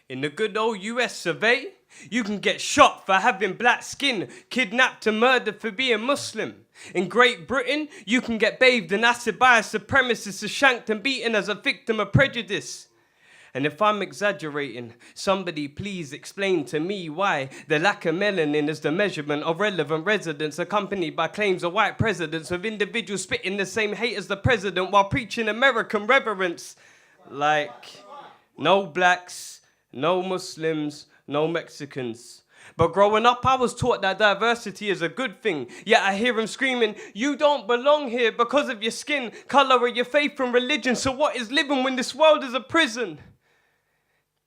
In the good old US survey, you can get shot for having black skin, kidnapped and murdered for being Muslim. In Great Britain, you can get bathed in acid by a supremacist, shanked and beaten as a victim of prejudice. And if I'm exaggerating, somebody please explain to me why the lack of melanin is the measurement of relevant residents, accompanied by claims of white presidents with individuals spitting the same hate as the president while preaching American reverence. Like, no blacks, no Muslims, no Mexicans. But growing up, I was taught that diversity is a good thing. Yet I hear him screaming, you don't belong here because of your skin, color, or your faith and religion. So what is living when this world is a prison?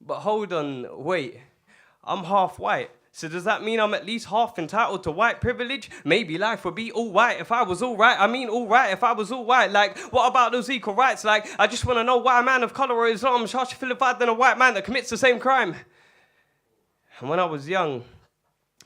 But hold on, wait. I'm half white. So does that mean I'm at least half entitled to white privilege? Maybe life would be all right if I was all right. I mean all right if I was all white. Like, what about those equal rights? Like, I just want to know why a man of color or Islam is harsher vilified than a white man that commits the same crime. And when I was young,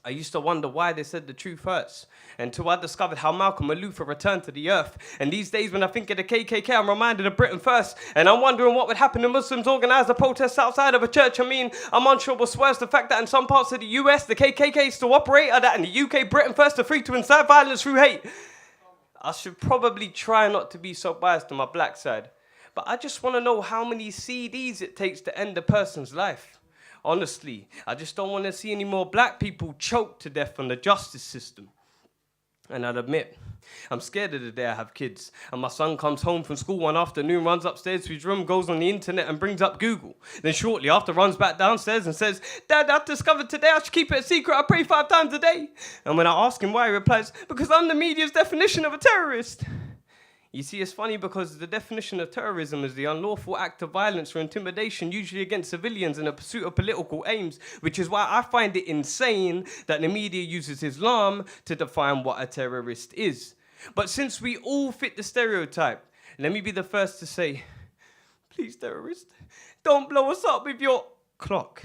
I used to wonder why they said the truth hurts, until I discovered how Malcolm and Luther returned to the earth. And these days when I think of the KKK, I'm reminded of Britain first. And I'm wondering what would happen if Muslims organised a protest outside of a church. I mean, I'm unsure what's worse, the fact that in some parts of the US, the KKK still operate, or that in the UK, Britain first are free to incite violence through hate. I should probably try not to be so biased on my black side. But I just want to know how many CDs it takes to end a person's life. Honestly, I just don't want to see any more black people choked to death on the justice system. And I'd admit, I'm scared of the day I have kids. And my son comes home from school one afternoon, runs upstairs to his room, goes on the internet and brings up Google. Then shortly after runs back downstairs and says, Dad, I've discovered today I should keep it a secret. I pray 5 times a day. And when I ask him why, he replies, because I'm the media's definition of a terrorist. You see, it's funny because the definition of terrorism is the unlawful act of violence or intimidation, usually against civilians in the pursuit of political aims, which is why I find it insane that the media uses Islam to define what a terrorist is. But since we all fit the stereotype, let me be the first to say, please, terrorist, don't blow us up with your clock.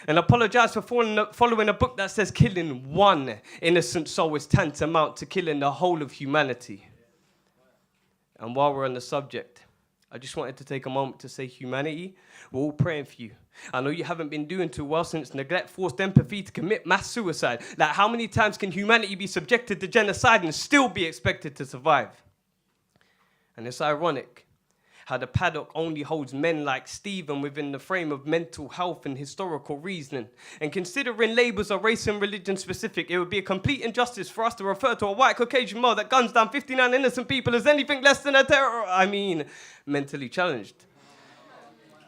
And apologize for following a book that says killing one innocent soul is tantamount to killing the whole of humanity. And while we're on the subject, I just wanted to take a moment to say, humanity, we're all praying for you. I know you haven't been doing too well since neglect forced empathy to commit mass suicide. Like, how many times can humanity be subjected to genocide and still be expected to survive? And it's ironic how the paddock only holds men like Stephen within the frame of mental health and historical reasoning. And considering labels are race and religion specific, it would be a complete injustice for us to refer to a white Caucasian male that guns down 59 innocent people as anything less than mentally challenged.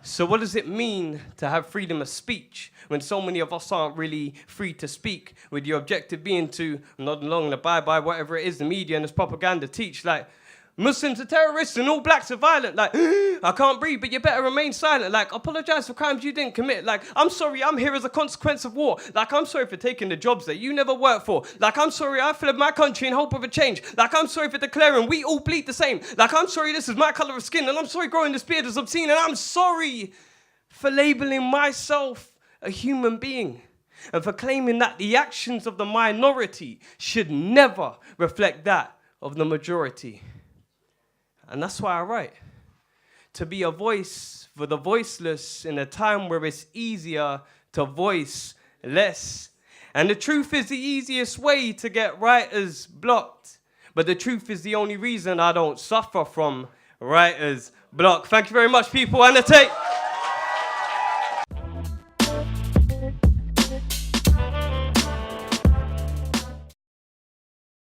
So what does it mean to have freedom of speech when so many of us aren't really free to speak, with your objective being to nod along and abide by whatever it is the media and its propaganda teach, like, Muslims are terrorists and all blacks are violent. Like, I can't breathe, but you better remain silent. Like, apologize for crimes you didn't commit. Like, I'm sorry I'm here as a consequence of war. Like, I'm sorry for taking the jobs that you never worked for. Like, I'm sorry I fled my country in hope of a change. Like, I'm sorry for declaring we all bleed the same. Like, I'm sorry this is my color of skin. And I'm sorry growing this beard is obscene. And I'm sorry for labeling myself a human being. And for claiming that the actions of the minority should never reflect that of the majority. And that's why I write. To be a voice for the voiceless in a time where it's easier to voice less. And the truth is the easiest way to get writers blocked. But the truth is the only reason I don't suffer from writer's block. Thank you very much, people. Annotate.